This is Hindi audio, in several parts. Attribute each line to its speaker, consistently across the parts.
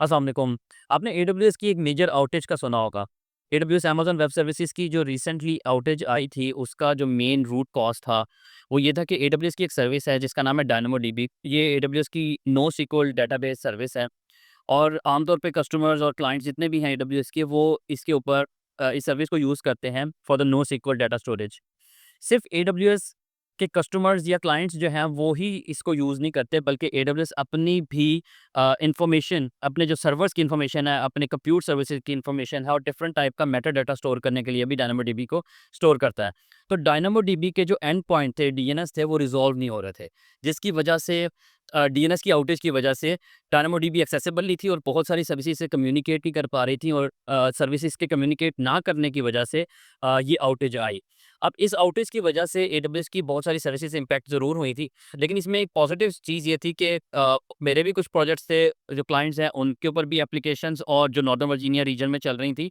Speaker 1: अस्सलाम वालेकुम। आपने एडब्ल्यूएस की एक मेजर आउटेज का सुना होगा। एडब्ल्यूएस अमेज़न वेब सर्विसेज़ की जो रिसेंटली आउटेज आई थी, उसका जो मेन रूट कॉज़ था, वो ये था कि एडब्ल्यूएस की एक सर्विस है जिसका नाम है डायनामोडीबी। ये एडब्ल्यूएस की नो SQL डेटाबेस सर्विस है और आमतौर पे कस्टमर्स और क्लाइंट्स जितने भी हैं एडब्ल्यूएस के, वो इसके ऊपर इस सर्विस को यूज़ करते हैं for the no SQL data storage. सिर्फ एडब्ल्यूएस के कस्टमर्स या क्लाइंट्स जो हैं वो ही इसको यूज़ नहीं करते, बल्कि एडब्ल्यूएस अपनी भी इंफॉर्मेशन, अपने जो सर्वर्स की इंफॉर्मेशन है, अपने कंप्यूट सर्विसेज की इंफॉर्मेशन है और डिफरेंट टाइप का मेटा डाटा स्टोर करने के लिए भी डायनामोडीबी को स्टोर करता है। तो डायनामोडीबी के जो एंड पॉइंट थे, डीएनएस थे, वो रिजॉल्व नहीं हो रहे थे, जिसकी वजह से डीएनएस की आउटेज की वजह से डायनामोडीबी एक्सेसिबल नहीं थी और बहुत सारी सर्विसेज से कम्युनिकेट नहीं कर पा रही थी और सर्विसेज के कम्युनिकेट ना करने की वजह से ये आउटेज आई। अब इस आउटेज की वजह से एडब्ल्यूएस की बहुत सारी सर्विसेज इम्पैक्ट ज़रूर हुई थी, लेकिन इसमें एक पॉजिटिव चीज़ ये थी कि मेरे भी कुछ प्रोजेक्ट्स थे, जो क्लाइंट्स हैं उनके ऊपर भी एप्लीकेशंस और जो नॉर्दर्न वर्जीनिया रीजन में चल रही थी,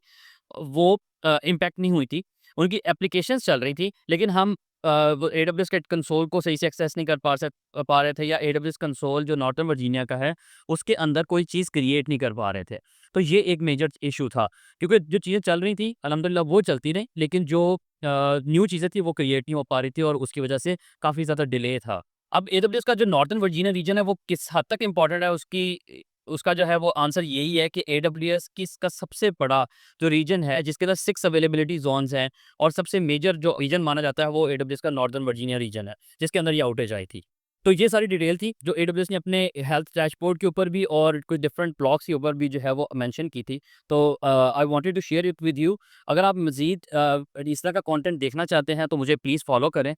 Speaker 1: वो इम्पैक्ट नहीं हुई थी। उनकी एप्लीकेशंस चल रही थी, लेकिन हम वो एडब्ल्यूएस के कंसोल को सही से एक्सेस नहीं कर पा रहे थे, या एडब्ल्यूएस कंसोल जो नॉर्दर्न वर्जीनिया का है, उसके अंदर कोई चीज़ क्रिएट नहीं कर पा रहे थे। तो ये एक मेजर इश्यू था, क्योंकि जो चीज़ें चल रही थी अल्हम्दुलिल्लाह वो चलती रहीं, लेकिन जो न्यू चीज़ें थी वो क्रिएट नहीं हो पा रही थी और उसकी वजह से काफ़ी ज़्यादा डिले था। अब एडब्ल्यूएस का जो नॉर्दर्न वर्जीनिया रीजन है वो किस हद तक इम्पोर्टेंट है, उसका जो है वो आंसर यही है कि एडब्ल्यूएस की इसका सबसे बड़ा जो रीजन है, जिसके अंदर 6 अवेलेबिलिटी ज़ोन्स हैं और सबसे मेजर जो रीजन माना जाता है वो एडब्ल्यूएस का नॉर्दर्न वर्जीनिया रीजन है, जिसके अंदर ये आउटेज आई थी। तो ये सारी डिटेल थी जो एडब्ल्यूएस ने अपने हेल्थ डैशबोर्ड के ऊपर भी और कुछ डिफरेंट ब्लॉग्स के ऊपर भी जो है वो मेंशन की थी। तो I wanted to share it with you. अगर आप मज़ीद इस तरह का कंटेंट देखना चाहते हैं तो मुझे प्लीज़ फॉलो करें।